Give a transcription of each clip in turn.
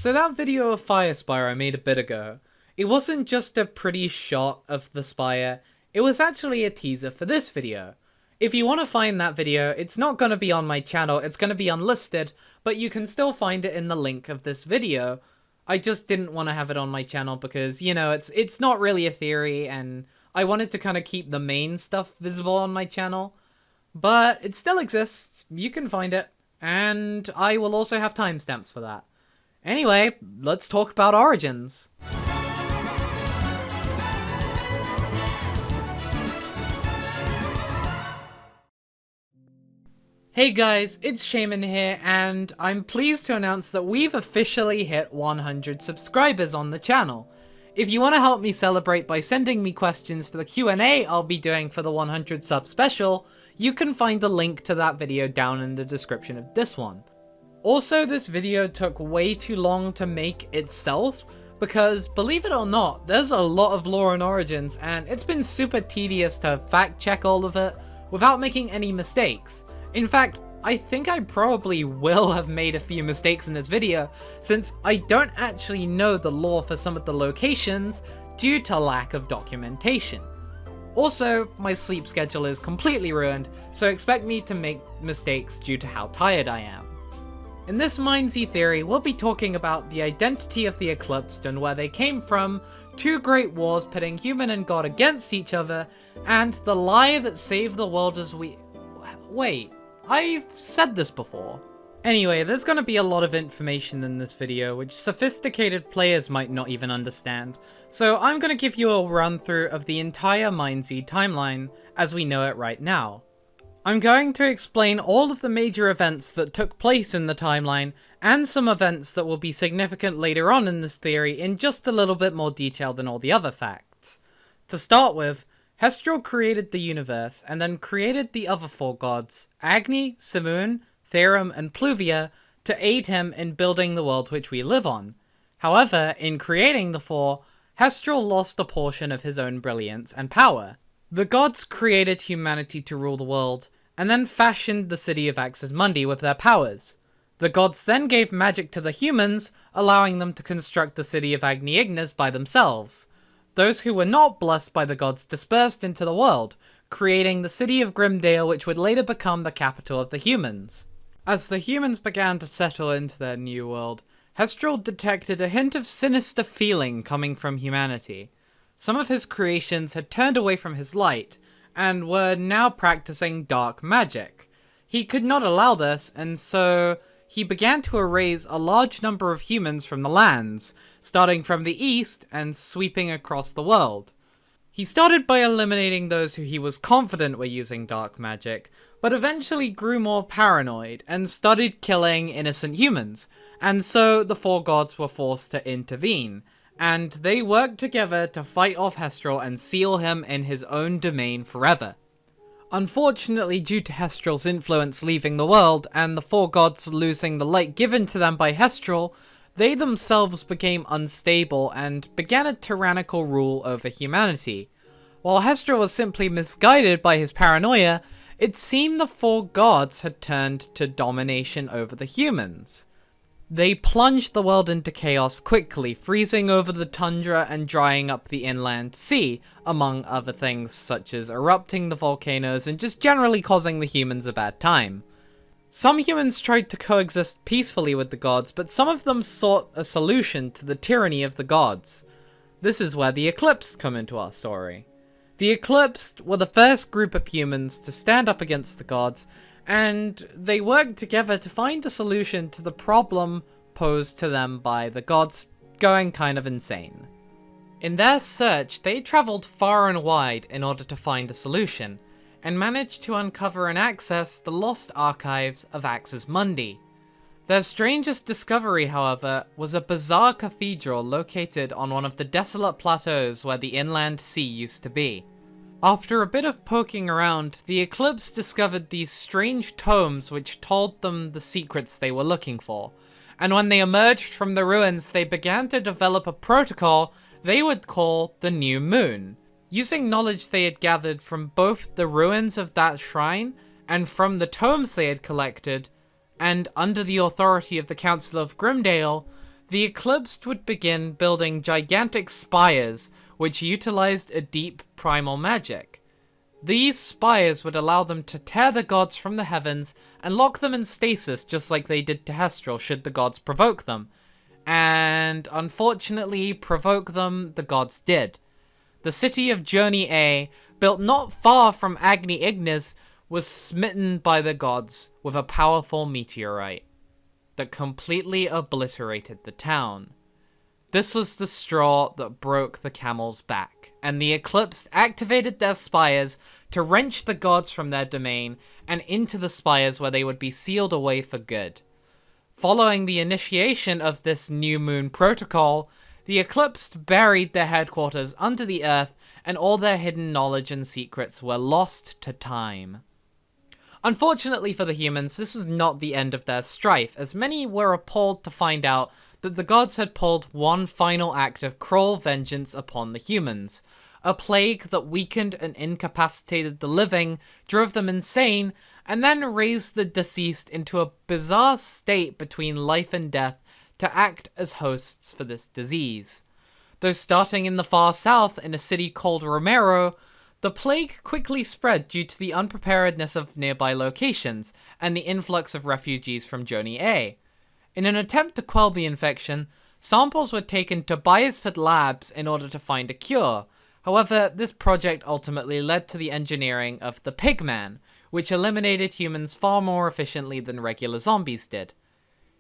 So that video of Fire Spire I made a bit ago, it wasn't just a pretty shot of the spire, it was actually a teaser for this video. If you want to find that video, it's not going to be on my channel, it's going to be unlisted, but you can still find it in the link of this video. I just didn't want to have it on my channel because, you know, it's not really a theory, and I wanted to kind of keep the main stuff visible on my channel. But it still exists, you can find it, and I will also have timestamps for that. Anyway, let's talk about Origins. Hey guys, it's Shaman here, and I'm pleased to announce that we've officially hit 100 subscribers on the channel. If you want to help me celebrate by sending me questions for the Q&A I'll be doing for the 100 sub special, you can find the link to that video down in the description of this one. Also, this video took way too long to make itself, because believe it or not, there's a lot of lore in Origins, and it's been super tedious to fact check all of it without making any mistakes. In fact, I think I probably will have made a few mistakes in this video, since I don't actually know the lore for some of the locations due to lack of documentation. Also, my sleep schedule is completely ruined, so expect me to make mistakes due to how tired I am. In this MineZ theory, we'll be talking about the identity of the Eclipsed and where they came from, two great wars pitting human and god against each other, and the lie that saved the world as we... Wait, I've said this before. Anyway, there's gonna be a lot of information in this video, which sophisticated players might not even understand, so I'm gonna give you a run through of the entire MineZ timeline as we know it right now. I'm going to explain all of the major events that took place in the timeline, and some events that will be significant later on in this theory in just a little bit more detail than all the other facts. To start with, Hestral created the universe, and then created the other four gods, Agni, Simoon, Therum, and Pluvia, to aid him in building the world which we live on. However, in creating the four, Hestral lost a portion of his own brilliance and power. The gods created humanity to rule the world, and then fashioned the city of Axis Mundi with their powers. The gods then gave magic to the humans, allowing them to construct the city of Agni Ignis by themselves. Those who were not blessed by the gods dispersed into the world, creating the city of Grimdale, which would later become the capital of the humans. As the humans began to settle into their new world, Hestral detected a hint of sinister feeling coming from humanity. Some of his creations had turned away from his light, and were now practicing dark magic. He could not allow this, and so he began to erase a large number of humans from the lands, starting from the east and sweeping across the world. He started by eliminating those who he was confident were using dark magic, but eventually grew more paranoid and started killing innocent humans, and so the four gods were forced to intervene, and they worked together to fight off Hestral and seal him in his own domain forever. Unfortunately, due to Hestral's influence leaving the world, and the four gods losing the light given to them by Hestral, they themselves became unstable and began a tyrannical rule over humanity. While Hestral was simply misguided by his paranoia, it seemed the four gods had turned to domination over the humans. They plunged the world into chaos quickly, freezing over the tundra and drying up the inland sea, among other things such as erupting the volcanoes and just generally causing the humans a bad time. Some humans tried to coexist peacefully with the gods, but some of them sought a solution to the tyranny of the gods. This is where the Eclipsed come into our story. The Eclipsed were the first group of humans to stand up against the gods, and they worked together to find a solution to the problem posed to them by the gods going kind of insane. In their search, they travelled far and wide in order to find a solution, and managed to uncover and access the lost archives of Axis Mundi. Their strangest discovery, however, was a bizarre cathedral located on one of the desolate plateaus where the inland sea used to be. After a bit of poking around, the Eclipse discovered these strange tomes which told them the secrets they were looking for, and when they emerged from the ruins they began to develop a protocol they would call the New Moon. Using knowledge they had gathered from both the ruins of that shrine and from the tomes they had collected, and under the authority of the Council of Grimdale, The Eclipsed would begin building gigantic spires which utilized a deep primal magic. These spires would allow them to tear the gods from the heavens and lock them in stasis just like they did to Hestral should the gods provoke them. And unfortunately, provoke them, the gods did. The city of Journey A, built not far from Agni Ignis, was smitten by the gods with a powerful meteorite that completely obliterated the town. This was the straw that broke the camel's back, and the Eclipsed activated their spires to wrench the gods from their domain and into the spires where they would be sealed away for good. Following the initiation of this new moon protocol, the Eclipsed buried their headquarters under the earth, and all their hidden knowledge and secrets were lost to time. Unfortunately for the humans, this was not the end of their strife, as many were appalled to find out that the gods had pulled one final act of cruel vengeance upon the humans. A plague that weakened and incapacitated the living, drove them insane, and then raised the deceased into a bizarre state between life and death to act as hosts for this disease. Though starting in the far south in a city called Romero, the plague quickly spread due to the unpreparedness of nearby locations and the influx of refugees from Journey A. In an attempt to quell the infection, samples were taken to Biosford Labs in order to find a cure. However, this project ultimately led to the engineering of the Pigman, which eliminated humans far more efficiently than regular zombies did.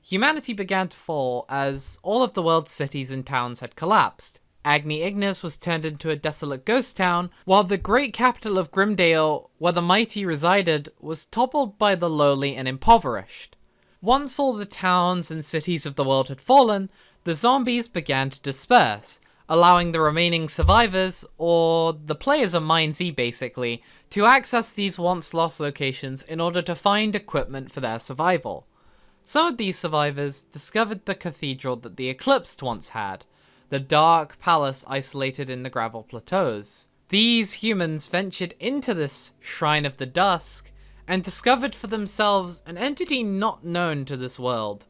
Humanity began to fall as all of the world's cities and towns had collapsed. Agni Ignis was turned into a desolate ghost town, while the great capital of Grimdale, where the mighty resided, was toppled by the lowly and impoverished. Once all the towns and cities of the world had fallen, the zombies began to disperse, allowing the remaining survivors, or the players of MineZ basically, to access these once lost locations in order to find equipment for their survival. Some of these survivors discovered the cathedral that the Eclipsed once had, the dark palace isolated in the gravel plateaus. These humans ventured into this Shrine of the Dusk and discovered for themselves an entity not known to this world,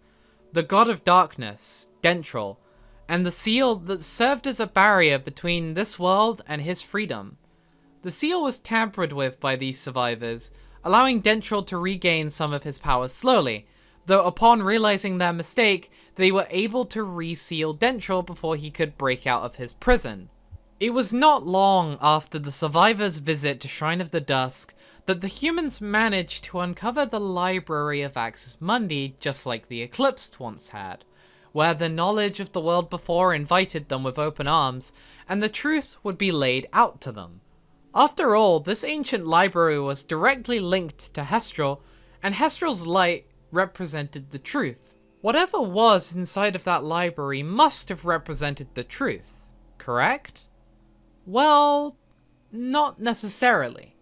the god of darkness, Dentral, and the seal that served as a barrier between this world and his freedom. The seal was tampered with by these survivors, allowing Dentral to regain some of his powers slowly, though upon realizing their mistake, they were able to reseal Dentral before he could break out of his prison. It was not long after the survivors' visit to Shrine of the Dusk that the humans managed to uncover the library of Axis Mundi just like the Eclipsed once had, where the knowledge of the world before invited them with open arms, and the truth would be laid out to them. After all, this ancient library was directly linked to Hestral, and Hestral's light represented the truth. Whatever was inside of that library must have represented the truth, correct? Well, not necessarily.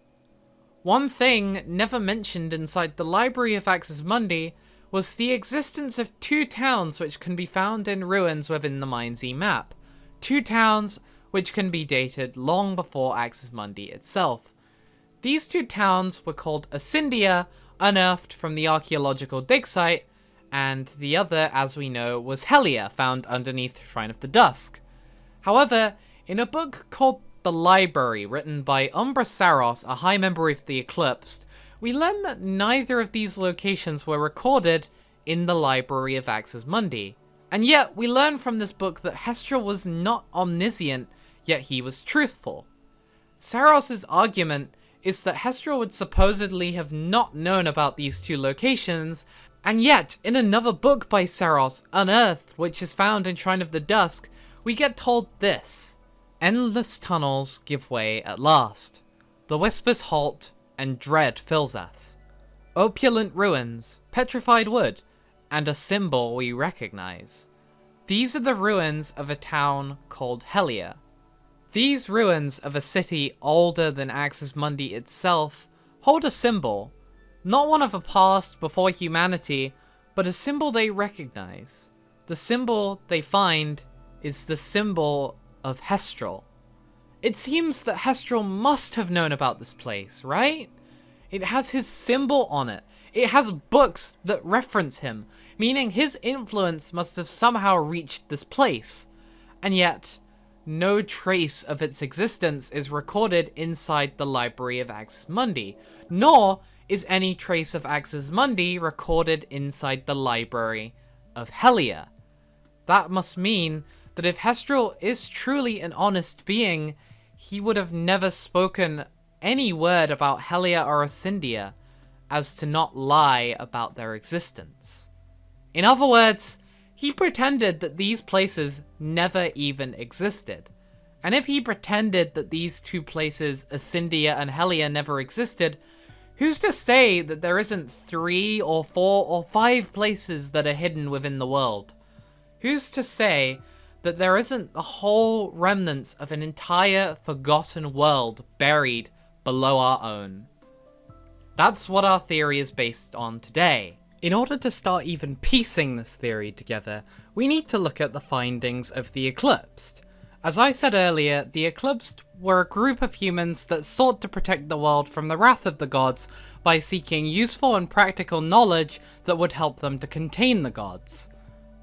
One thing never mentioned inside the library of Axis Mundi was the existence of two towns which can be found in ruins within the MineZ map. Two towns which can be dated long before Axis Mundi itself. These two towns were called Asyndia, unearthed from the archaeological dig site, and the other, as we know, was Helia, found underneath Shrine of the Dusk. However, in a book called The Library, written by Umbra Saros, a high member of the Eclipsed, we learn that neither of these locations were recorded in the library of Axis Mundi. And yet, we learn from this book that Hestral was not omniscient, yet he was truthful. Saros' argument is that Hestral would supposedly have not known about these two locations, and yet, in another book by Saros, Unearthed, which is found in Shrine of the Dusk, we get told this: endless tunnels give way at last. The whispers halt, and dread fills us. Opulent ruins, petrified wood, and a symbol we recognize. These are the ruins of a town called Helia. These ruins of a city older than Axis Mundi itself hold a symbol, not one of a past before humanity, but a symbol they recognize. The symbol they find is the symbol of Hestral. It seems that Hestral must have known about this place, right? It has his symbol on it. It has books that reference him. meaning his influence must have somehow reached this place, and yet no trace of its existence is recorded inside the library of Axis Mundi, nor is any trace of Axis Mundi recorded inside the library of Hellia. That must mean that if Hestral is truly an honest being, he would have never spoken any word about Hellia or Ascendia, as to not lie about their existence. In other words, he pretended that these places never even existed. And if he pretended that these two places, Ascendia and Hellia, never existed, who's to say that there isn't 3 or 4 or 5 places that are hidden within the world? Who's to say that there isn't the whole remnants of an entire forgotten world buried below our own? That's what our theory is based on today. In order to start even piecing this theory together, we need to look at the findings of the Eclipsed. As I said earlier, the Eclipsed were a group of humans that sought to protect the world from the wrath of the gods by seeking useful and practical knowledge that would help them to contain the gods.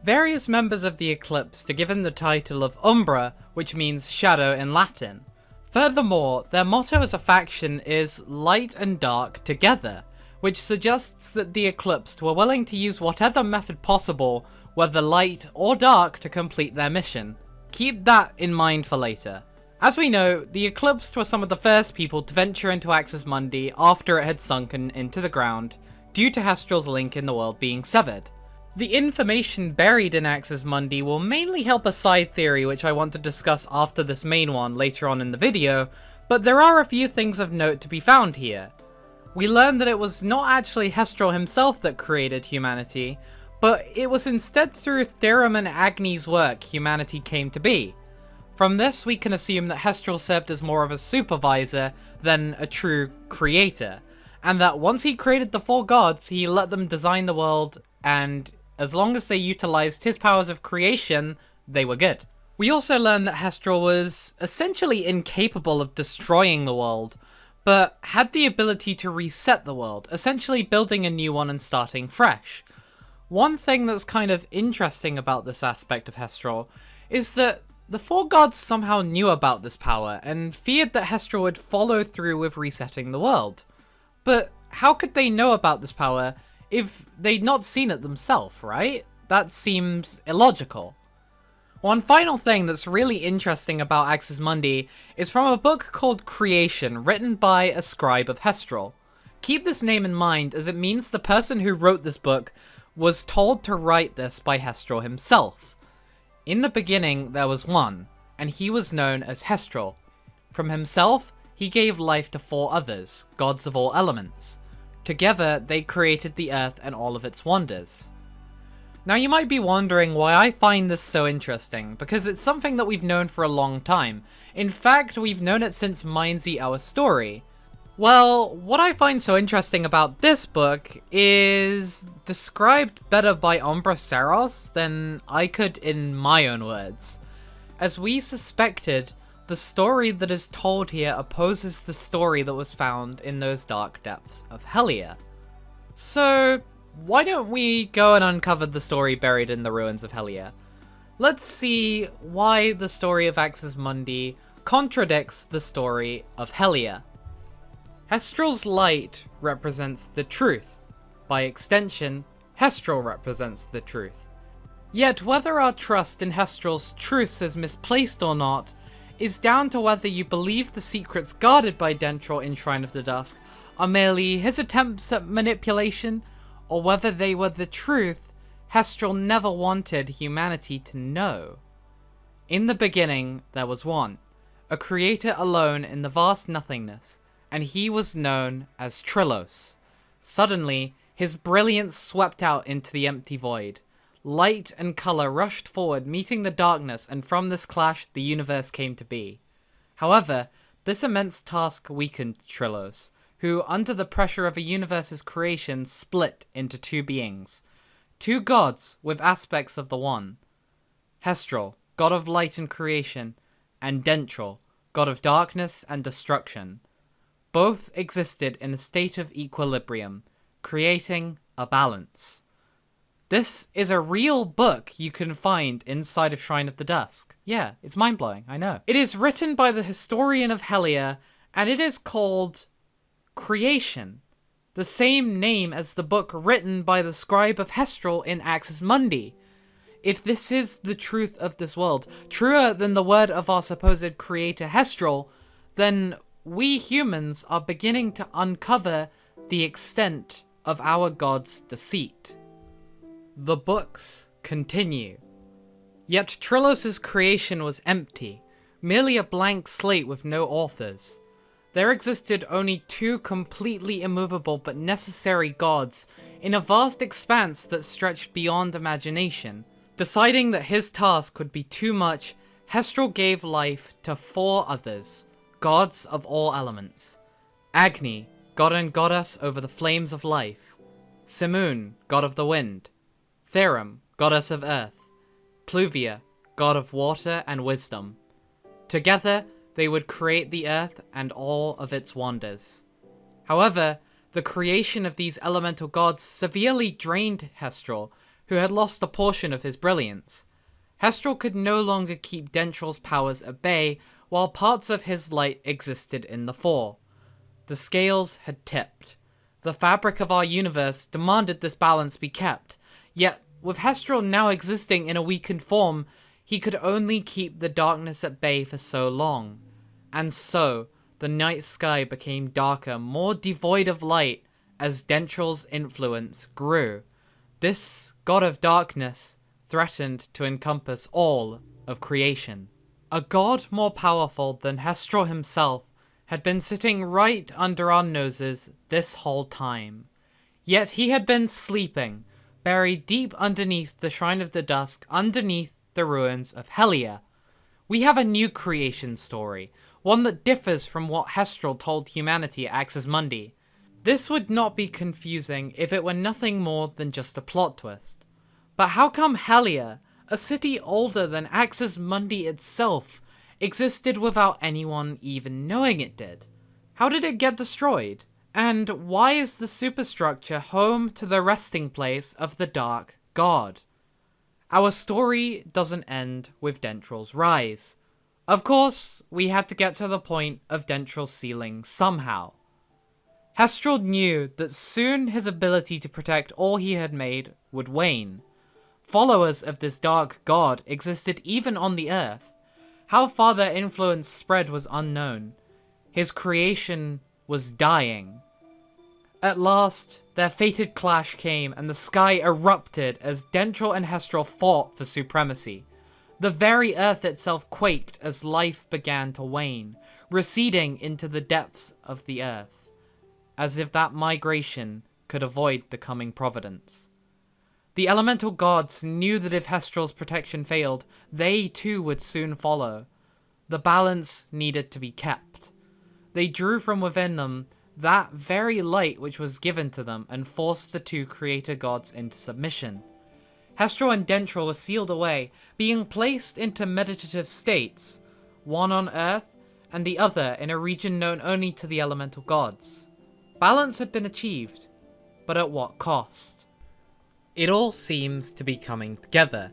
Various members of the Eclipsed are given the title of Umbra, which means shadow in Latin. Furthermore, their motto as a faction is light and dark together, which suggests that the Eclipsed were willing to use whatever method possible, whether light or dark, to complete their mission. Keep that in mind for later. As we know, the Eclipsed were some of the first people to venture into Axis Mundi after it had sunken into the ground, due to Hestral's link in the world being severed. The information buried in Axis Mundi will mainly help a side theory which I want to discuss after this main one later on in the video, but there are a few things of note to be found here. We learn that it was not actually Hestral himself that created humanity, but it was instead through Therum and Agni's work humanity came to be. From this we can assume that Hestral served as more of a supervisor than a true creator, and that once he created the 4 gods, he let them design the world, and as long as they utilized his powers of creation, they were good. We also learn that Hestral was essentially incapable of destroying the world, but had the ability to reset the world, essentially building a new one and starting fresh. One thing that's kind of interesting about this aspect of Hestral is that the 4 gods somehow knew about this power and feared that Hestral would follow through with resetting the world. But how could they know about this power if they'd not seen it themselves, right? That seems illogical. One final thing that's really interesting about Axis Mundi is from a book called Creation, written by a scribe of Hestral. Keep this name in mind, as it means the person who wrote this book was told to write this by Hestral himself. In the beginning there was one, and he was known as Hestral. From himself, he gave life to 4 others, gods of all elements. Together, they created the earth and all of its wonders. Now you might be wondering why I find this so interesting, because it's something that we've known for a long time. In fact, we've known it since MineZ Our Story. Well, what I find so interesting about this book is described better by Umbra Saros than I could in my own words. As we suspected, the story that is told here opposes the story that was found in those dark depths of Hellia. So, why don't we go and uncover the story buried in the ruins of Hellia? Let's see why the story of Axis Mundi contradicts the story of Hellia. Hestral's light represents the truth. By extension, Hestral represents the truth. Yet whether our trust in Hestral's truths is misplaced or not is down to whether you believe the secrets guarded by Dentral in Shrine of the Dusk are merely his attempts at manipulation, or whether they were the truth Hestral never wanted humanity to know. In the beginning there was one, a creator alone in the vast nothingness, and he was known as Trillos. Suddenly, his brilliance swept out into the empty void. Light and color rushed forward, meeting the darkness, and from this clash, the universe came to be. However, this immense task weakened Trillos, who, under the pressure of a universe's creation, split into 2 beings. 2 gods with aspects of the one. Hestral, god of light and creation, and Dentral, god of darkness and destruction. Both existed in a state of equilibrium, creating a balance. This is a real book you can find inside of Shrine of the Dusk. Yeah, it's mind-blowing, I know. It is written by the historian of Hellier, and it is called Creation, the same name as the book written by the scribe of Hestral in Axis Mundi. If this is the truth of this world, truer than the word of our supposed creator Hestral, then we humans are beginning to uncover the extent of our god's deceit. The books continue. Yet Trillos' creation was empty, merely a blank slate with no authors. There existed only two completely immovable but necessary gods in a vast expanse that stretched beyond imagination. Deciding that his task would be too much, Hestral gave life to four others, gods of all elements. Agni, god and goddess over the flames of life. Simoon, god of the wind. Therum, goddess of earth. Pluvia, god of water and wisdom. Together, they would create the earth and all of its wonders. However, the creation of these elemental gods severely drained Hestral, who had lost a portion of his brilliance. Hestral could no longer keep Dentral's powers at bay, while parts of his light existed in the fore. The scales had tipped. The fabric of our universe demanded this balance be kept, yet with Hestral now existing in a weakened form, he could only keep the darkness at bay for so long. And so, the night sky became darker, more devoid of light, as Dentral's influence grew. This god of darkness threatened to encompass all of creation. A god more powerful than Hestral himself had been sitting right under our noses this whole time. Yet he had been sleeping, buried deep underneath the Shrine of the Dusk, underneath the ruins of Hellier. We have a new creation story, one that differs from what Hestral told humanity at Axis Mundi. This would not be confusing if it were nothing more than just a plot twist. But how come Hellier, a city older than Axis Mundi itself, existed without anyone even knowing it did? How did it get destroyed? And why is the superstructure home to the resting place of the Dark God? Our story doesn't end with Dentral's rise. Of course, we had to get to the point of Dentral's sealing somehow. Hestral knew that soon his ability to protect all he had made would wane. Followers of this dark god existed even on the earth. How far their influence spread was unknown. His creation was dying. At last, their fated clash came and the sky erupted as Dentral and Hestral fought for supremacy. The very earth itself quaked as life began to wane, receding into the depths of the earth, as if that migration could avoid the coming providence. The elemental gods knew that if Hestral's protection failed, they too would soon follow. The balance needed to be kept. They drew from within them that very light which was given to them and forced the two creator gods into submission. Hestral and Dentral were sealed away, being placed into meditative states, one on Earth and the other in a region known only to the elemental gods. Balance had been achieved, but at what cost? It all seems to be coming together.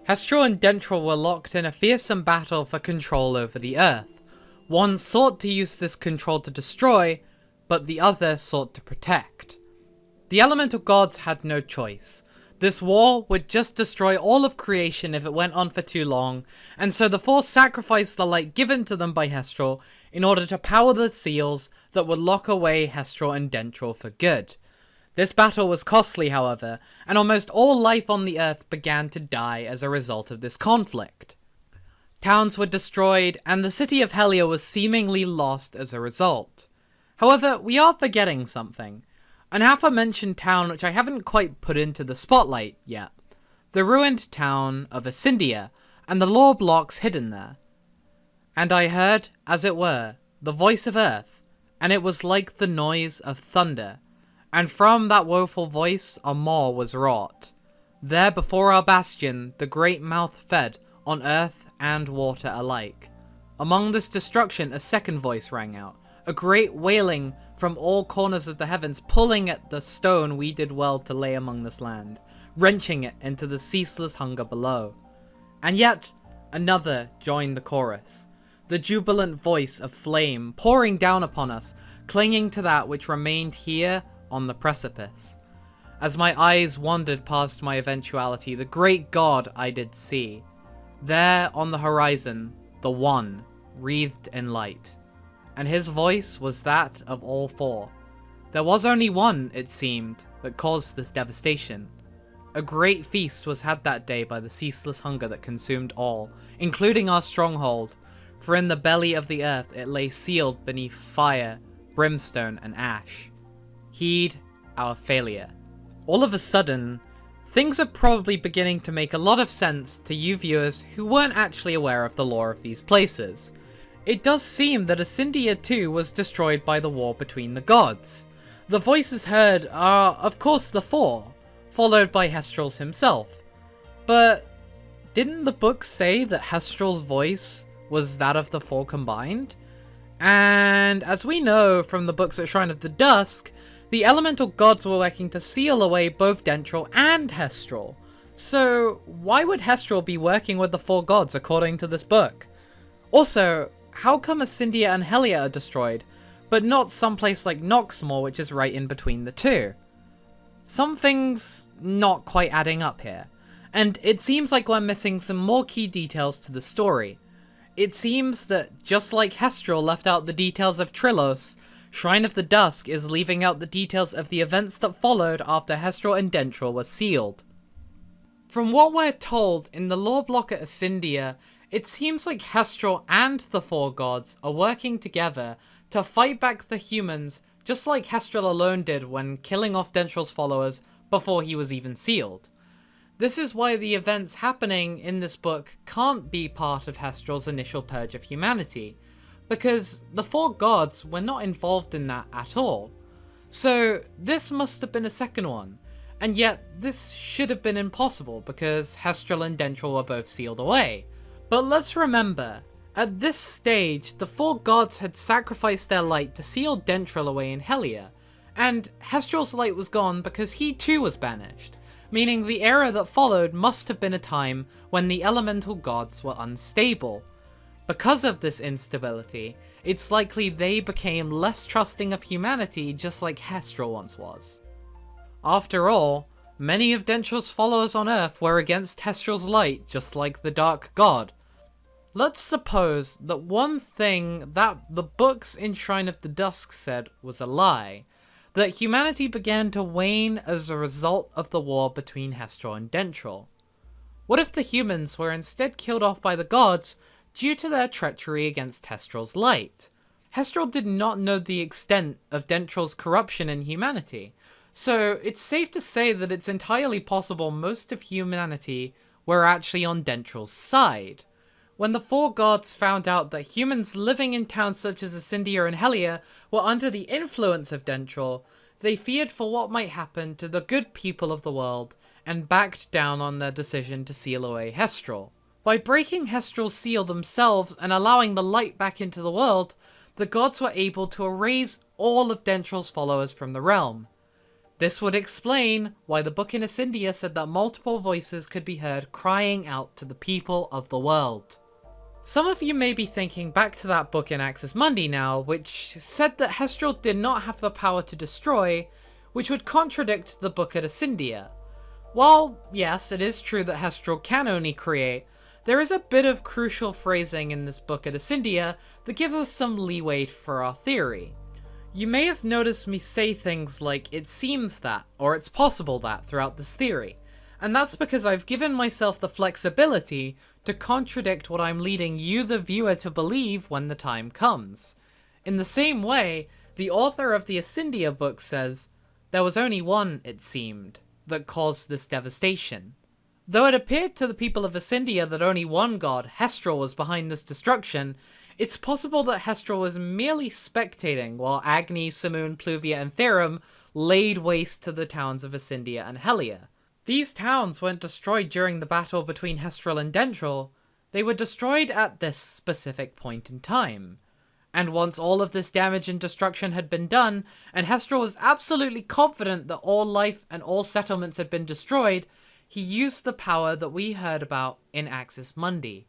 Hestral and Dentral were locked in a fearsome battle for control over the Earth. One sought to use this control to destroy, but the other sought to protect. The elemental gods had no choice. This war would just destroy all of creation if it went on for too long, and so the Four sacrificed the light given to them by Hestral in order to power the seals that would lock away Hestral and Dentral for good. This battle was costly, however, and almost all life on the Earth began to die as a result of this conflict. Towns were destroyed, and the city of Hellier was seemingly lost as a result. However, we are forgetting something. An aforementioned town which I haven't quite put into the spotlight yet. The ruined town of Ascendia, and the lore blocks hidden there. And I heard, as it were, the voice of Earth, and it was like the noise of thunder. And from that woeful voice a maw was wrought. There before our bastion the great mouth fed on earth and water alike. Among this destruction a second voice rang out, a great wailing from all corners of the heavens, pulling at the stone we did well to lay among this land, wrenching it into the ceaseless hunger below. And yet, another joined the chorus, the jubilant voice of flame pouring down upon us, clinging to that which remained here on the precipice. As my eyes wandered past my eventuality, the great god I did see. There on the horizon, the One, wreathed in light. And his voice was that of all four. There was only one, it seemed, that caused this devastation. A great feast was had that day by the ceaseless hunger that consumed all, including our stronghold, for in the belly of the earth it lay sealed beneath fire, brimstone, and ash. Heed our failure. All of a sudden, things are probably beginning to make a lot of sense to you viewers who weren't actually aware of the lore of these places. It does seem that Asyndia too was destroyed by the war between the gods. The voices heard are, of course, the four, followed by Hestrals himself. But didn't the book say that Hestral's voice was that of the four combined? And as we know from the books at Shrine of the Dusk, the elemental gods were working to seal away both Dentral and Hestral. So why would Hestral be working with the four gods according to this book? Also, how come Asyndia and Hellia are destroyed, but not someplace like Noxmore, which is right in between the two? Something's not quite adding up here, and it seems like we're missing some more key details to the story. It seems that just like Hestral left out the details of Trilos, Shrine of the Dusk is leaving out the details of the events that followed after Hestral and Dentral were sealed. From what we're told in the lore block at Asyndia, it seems like Hestral and the four gods are working together to fight back the humans, just like Hestral alone did when killing off Dentral's followers before he was even sealed. This is why the events happening in this book can't be part of Hestral's initial purge of humanity, because the four gods were not involved in that at all. So this must have been a second one, and yet this should have been impossible because Hestral and Dentral were both sealed away. But let's remember, at this stage the four gods had sacrificed their light to seal Dentral away in Hellia, and Hestral's light was gone because he too was banished, meaning the era that followed must have been a time when the elemental gods were unstable. Because of this instability, it's likely they became less trusting of humanity just like Hestral once was. After all, many of Dentral's followers on Earth were against Hestral's light just like the Dark God. Let's suppose that one thing that the books in Shrine of the Dusk said was a lie, that humanity began to wane as a result of the war between Hestral and Dentral. What if the humans were instead killed off by the gods due to their treachery against Hestral's light? Hestral did not know the extent of Dentral's corruption in humanity, so it's safe to say that it's entirely possible most of humanity were actually on Dentral's side. When the four gods found out that humans living in towns such as Asyndia and Hellia were under the influence of Dentral, they feared for what might happen to the good people of the world and backed down on their decision to seal away Hestral. By breaking Hestral's seal themselves and allowing the light back into the world, the gods were able to erase all of Dentral's followers from the realm. This would explain why the book in Asyndia said that multiple voices could be heard crying out to the people of the world. Some of you may be thinking back to that book in Axis Mundi now, which said that Hestral did not have the power to destroy, which would contradict the book at Asyndia. While, yes, it is true that Hestral can only create, there is a bit of crucial phrasing in this book at Asyndia that gives us some leeway for our theory. You may have noticed me say things like, "it seems that," or "it's possible that" throughout this theory, and that's because I've given myself the flexibility to contradict what I'm leading you the viewer to believe when the time comes. In the same way, the author of the Asyndia book says, "there was only one, it seemed, that caused this devastation." Though it appeared to the people of Asyndia that only one god, Hestral, was behind this destruction, it's possible that Hestral was merely spectating while Agni, Simoon, Pluvia, and Therum laid waste to the towns of Asyndia and Hellia. These towns weren't destroyed during the battle between Hestral and Dentral, they were destroyed at this specific point in time. And once all of this damage and destruction had been done, and Hestral was absolutely confident that all life and all settlements had been destroyed, he used the power that we heard about in Axis Mundi.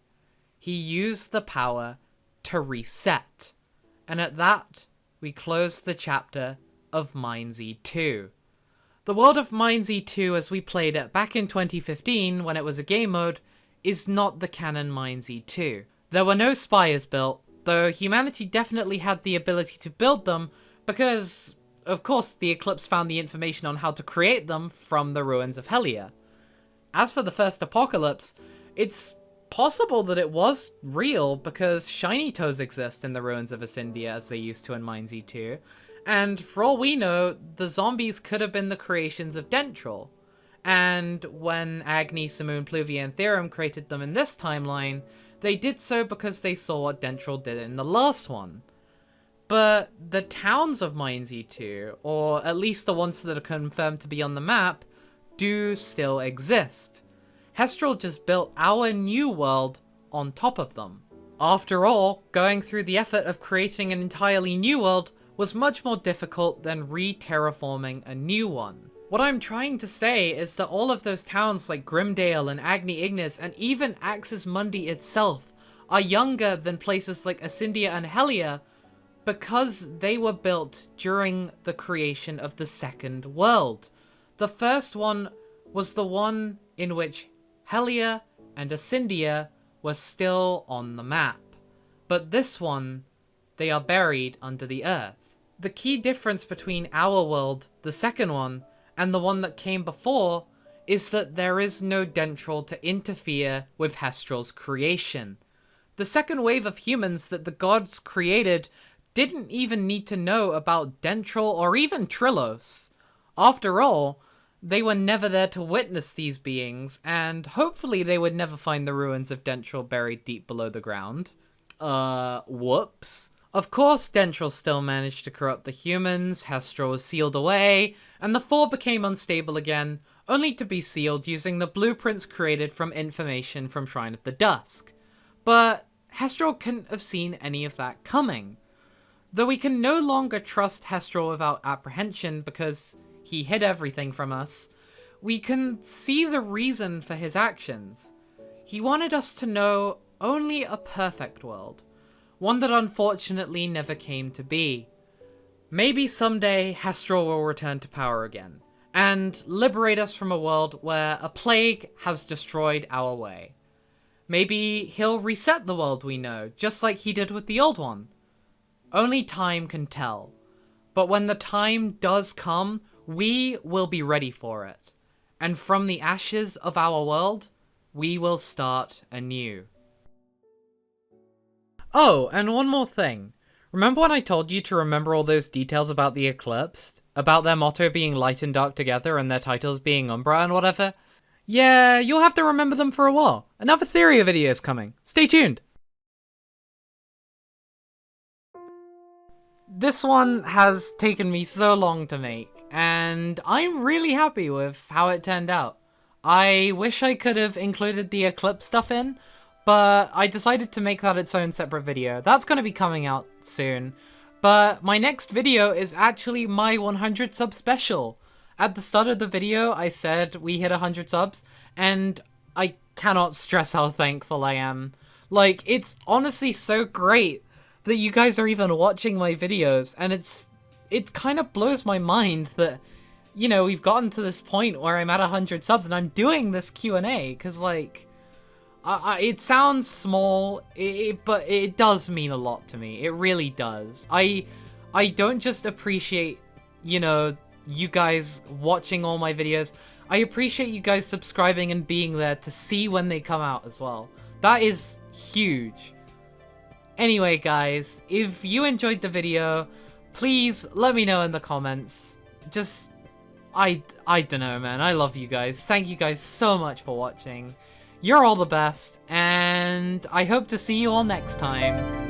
He used the power to reset. And at that, we close the chapter of MineZ 2. The world of MineZ 2 as we played it back in 2015 when it was a game mode is not the canon MineZ 2. There were no spires built, though humanity definitely had the ability to build them because, of course, the Eclipse found the information on how to create them from the ruins of Helia. As for the first apocalypse, it's possible that it was real because shiny toes exist in the ruins of Ascendia as they used to in MineZ 2, and for all we know, the zombies could have been the creations of Dentril. And when Agni, Simoon, Pluvia, and Theorem created them in this timeline, they did so because they saw what Dentril did in the last one. But the towns of MineZ 2, or at least the ones that are confirmed to be on the map, do still exist. Hestral just built our new world on top of them. After all, going through the effort of creating an entirely new world was much more difficult than re-terraforming a new one. What I'm trying to say is that all of those towns like Grimdale and Agni Ignis and even Axis Mundi itself are younger than places like Ascendia and Helia because they were built during the creation of the second world. The first one was the one in which Helia and Ascendia were still on the map. But this one, they are buried under the earth. The key difference between our world, the second one, and the one that came before is that there is no Dentril to interfere with Hestral's creation. The second wave of humans that the gods created didn't even need to know about Dentril or even Trillos. After all, they were never there to witness these beings, and hopefully they would never find the ruins of Dentril buried deep below the ground. Whoops. Of course, Dentril still managed to corrupt the humans, Hestral was sealed away, and the Four became unstable again, only to be sealed using the blueprints created from information from Shrine of the Dusk. But Hestral couldn't have seen any of that coming. Though we can no longer trust Hestral without apprehension because he hid everything from us, we can see the reason for his actions. He wanted us to know only a perfect world. One that unfortunately never came to be. Maybe someday Hestral will return to power again, and liberate us from a world where a plague has destroyed our way. Maybe he'll reset the world we know, just like he did with the old one. Only time can tell. But when the time does come, we will be ready for it. And from the ashes of our world, we will start anew. Oh, and one more thing. Remember when I told you to remember all those details about the Eclipse? About their motto being light and dark together and their titles being Umbra and whatever? Yeah, you'll have to remember them for a while. Another Theoria video is coming. Stay tuned! This one has taken me so long to make, and I'm really happy with how it turned out. I wish I could have included the Eclipse stuff in, but I decided to make that its own separate video. That's going to be coming out soon. But my next video is actually my 100 sub special. At the start of the video, I said we hit 100 subs, and I cannot stress how thankful I am. Like, it's honestly so great that you guys are even watching my videos, and it kind of blows my mind that, you know, we've gotten to this point where I'm at 100 subs and I'm doing this Q&A, because, like, it sounds small, but it does mean a lot to me. It really does. I don't just appreciate, you know, you guys watching all my videos. I appreciate you guys subscribing and being there to see when they come out as well. That is huge. Anyway, guys, if you enjoyed the video, please let me know in the comments. Just, I don't know, man. I love you guys. Thank you guys so much for watching. You're all the best, and I hope to see you all next time.